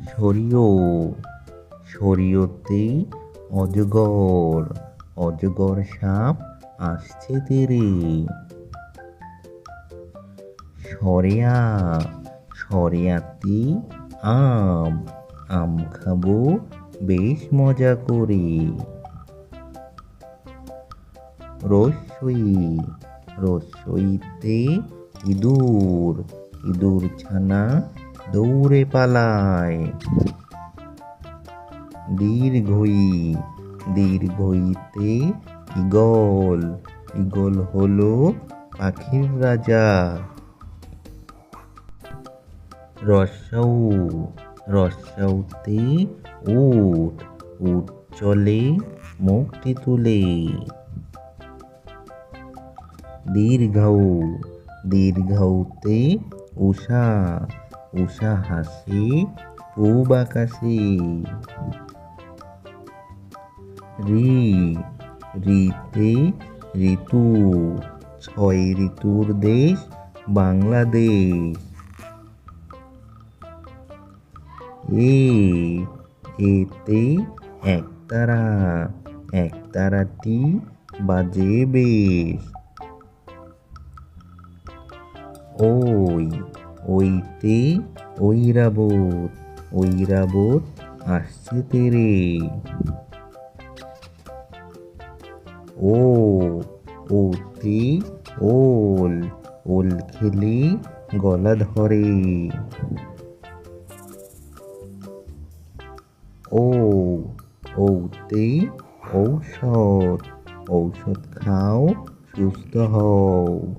সরিয় সরিয়তে অজগর অজগর সাপ আসছে তীরে। সরেয়া সরেয়াতে আম আম খাবো বেশ মজা করে। রস্যই রস্যইতে ইঁদুর ইঁদুর ছানা দৌড়ে পালায়। দীর্ঘই দীর্ঘইতে ঈগল ঈগল হলো পাখির রাজা। রস্যৌ রস্যৌতে উট উট চলে মুখটি তুলে। দীর্ঘৌ দীর্ঘৌতে উষা উষা হাসে পূব আকাশে। রি রিতে ঋতু ছয় ঋতুর দেশ বাংলাদেশ। এ এতে একতারা একতারাটি বাজে বেশ। ওই ওইতে ঐরাবত ঐরাবত আসছে তেরে। ও ওতে ওল ওল খেলে গলা ধরে। ও ওতে ঔষধ ঔষধ খাও সুস্থ হও।